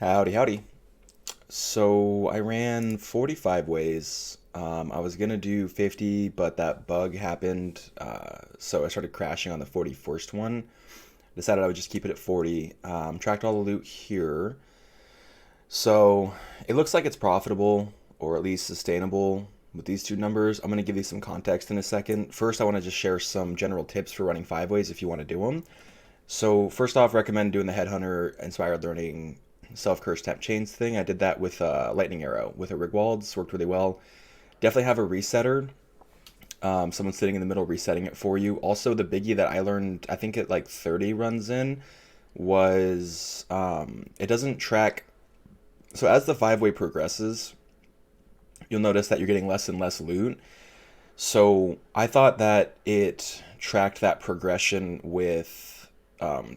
Howdy, howdy. So I ran 45 ways. I was gonna do 50, but that bug happened. So I started crashing on the 41st one. Decided I would just keep it at 40. Tracked all the loot here. So it looks like it's profitable, or at least sustainable with these two numbers. I'm gonna give you some context in a second. First, I want to just share some general tips for running five ways if you want to do them. So first off, recommend doing the Headhunter Inspired Learning self-curse temp chains thing. I did that with Lightning Arrow with a Rigwald's, worked really well. Definitely have a resetter. Someone sitting in the middle resetting it for you. Also, the biggie that I learned, I think at like 30 runs in, was it doesn't track. So as the five-way progresses, you'll notice that you're getting less and less loot. So I thought that it tracked that progression with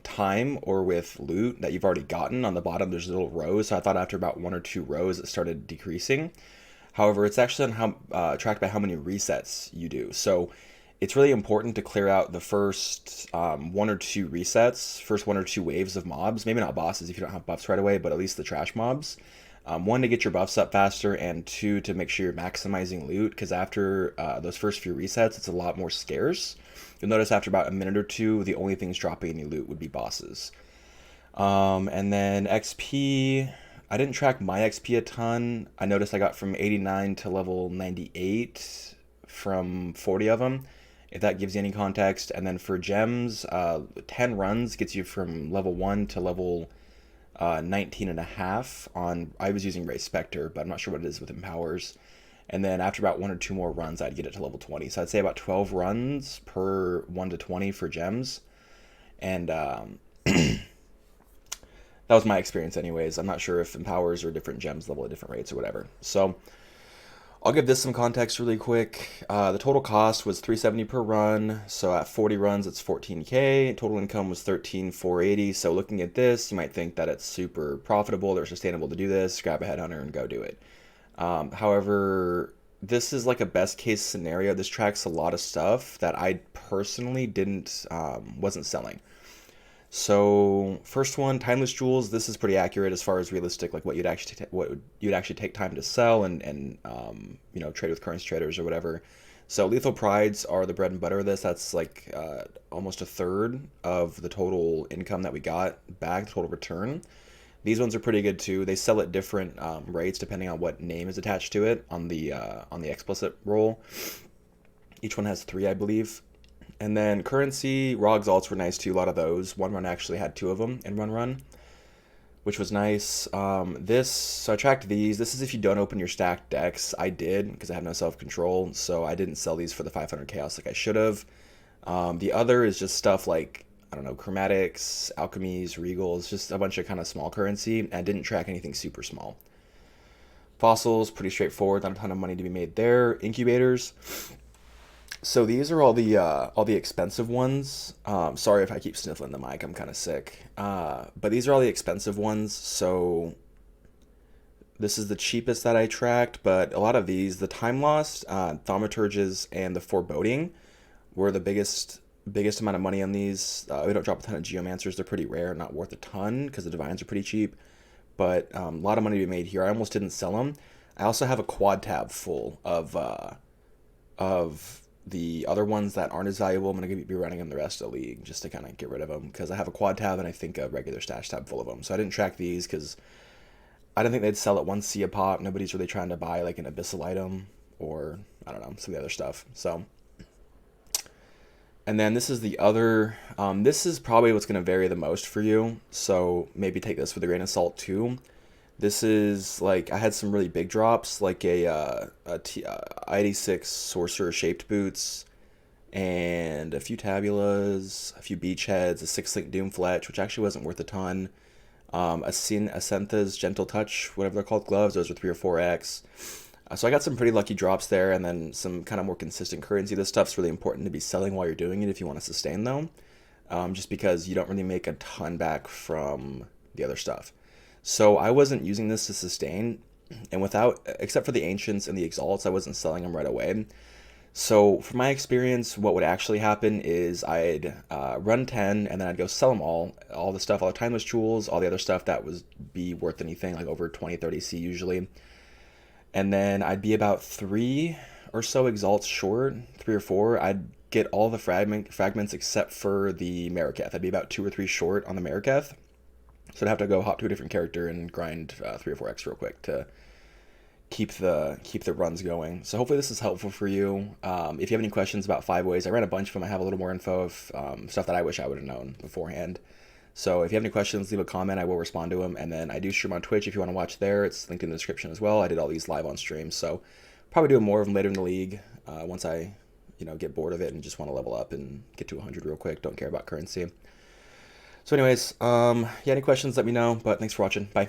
time or with loot that you've already gotten. On the bottom, there's little rows. So I thought after about one or two rows, it started decreasing. However, it's actually on tracked by how many resets you do. So it's really important to clear out the first one or two resets, first one or two waves of mobs. Maybe not bosses if you don't have buffs right away, but at least the trash mobs. One, to get your buffs up faster, and two, to make sure you're maximizing loot, because after those first few resets, it's a lot more scarce. You'll notice after about a minute or two, the only things dropping any loot would be bosses. And then XP, I didn't track my XP a ton. I noticed I got from 89 to level 98 from 40 of them, if that gives you any context. And then for gems, 10 runs gets you from level 1 to level 19 and a half on, I was using Ray Spectre, but I'm not sure what it is with Empowers. And then after about one or two more runs, I'd get it to level 20. So I'd say about 12 runs per 1 to 20 for gems. And that was my experience anyways. I'm not sure if Empowers or different gems level at different rates or whatever. So I'll give this some context really quick. The total cost was 370 per run. So at 40 runs, it's 14K. Total income was 13,480. So looking at this, you might think that it's super profitable or sustainable to do this. Grab a headhunter and go do it. However, this is like a best case scenario. This tracks a lot of stuff that I personally didn't wasn't selling. So first one, timeless jewels. This is pretty accurate as far as realistic, like what you'd actually take time to sell and trade with currency traders or whatever. So lethal prides are the bread and butter of this. That's like almost a third of the total income that we got back, the total return. These ones are pretty good too. They sell at different rates depending on what name is attached to it on the explicit roll. Each one has three, I believe. And then currency, raw exalts were nice too. A lot of those. One run actually had two of them in one run, which was nice. So I tracked these. This is if you don't open your stacked decks. I did because I have no self control, so I didn't sell these for the 500 chaos like I should have. The other is just stuff like, I don't know, chromatics, alchemies, regals, just a bunch of kind of small currency. And I didn't track anything super small. Fossils, pretty straightforward. Not a ton of money to be made there. Incubators. So these are all the expensive ones. Sorry if I keep sniffling the mic. I'm kind of sick. But these are all the expensive ones. So this is the cheapest that I tracked. But a lot of these, the time lost, thaumaturges, and the foreboding, were the biggest amount of money on these. We don't drop a ton of geomancers. They're pretty rare, not worth a ton because the divines are pretty cheap. But a lot of money to be made here. I almost didn't sell them. I also have a quad tab full of the other ones that aren't as valuable. I'm going to be running them the rest of the league just to kind of get rid of them because I have a quad tab and I think a regular stash tab full of them. So I didn't track these because I didn't think they'd sell at 1C a pop. Nobody's really trying to buy like an abyssal item or I don't know, some of the other stuff. So, and then this is the other, this is probably what's going to vary the most for you. So maybe take this with a grain of salt too. This is like I had some really big drops, like I-86 sorcerer shaped boots, and a few tabulas, a few beachheads, a six link doom fletch, which actually wasn't worth a ton. Ascentha's gentle touch, whatever they're called, gloves. Those are 3 or 4X. So I got some pretty lucky drops there, and then some kind of more consistent currency. This stuff's really important to be selling while you're doing it if you want to sustain though, just because you don't really make a ton back from the other stuff. So I wasn't using this to sustain, and without, except for the ancients and the exalts, I wasn't selling them right away. So, from my experience, what would actually happen is I'd run 10 and then I'd go sell them all the stuff, all the timeless jewels, all the other stuff that was be worth anything, like over 20, 30C usually. And then I'd be about three or so exalts short, three or four. I'd get all the fragments except for the Mariketh. I'd be about two or three short on the Mariketh. So I'd have to go hop to a different character and grind 3 or 4x real quick to keep the runs going. So hopefully this is helpful for you. If you have any questions about 5 ways, I ran a bunch of them. I have a little more info of stuff that I wish I would have known beforehand. So if you have any questions, leave a comment. I will respond to them. And then I do stream on Twitch if you want to watch there. It's linked in the description as well. I did all these live on stream, so probably do more of them later in the league once I get bored of it and just want to level up and get to 100 real quick. Don't care about currency. So anyways, yeah, any questions, let me know. But thanks for watching. Bye.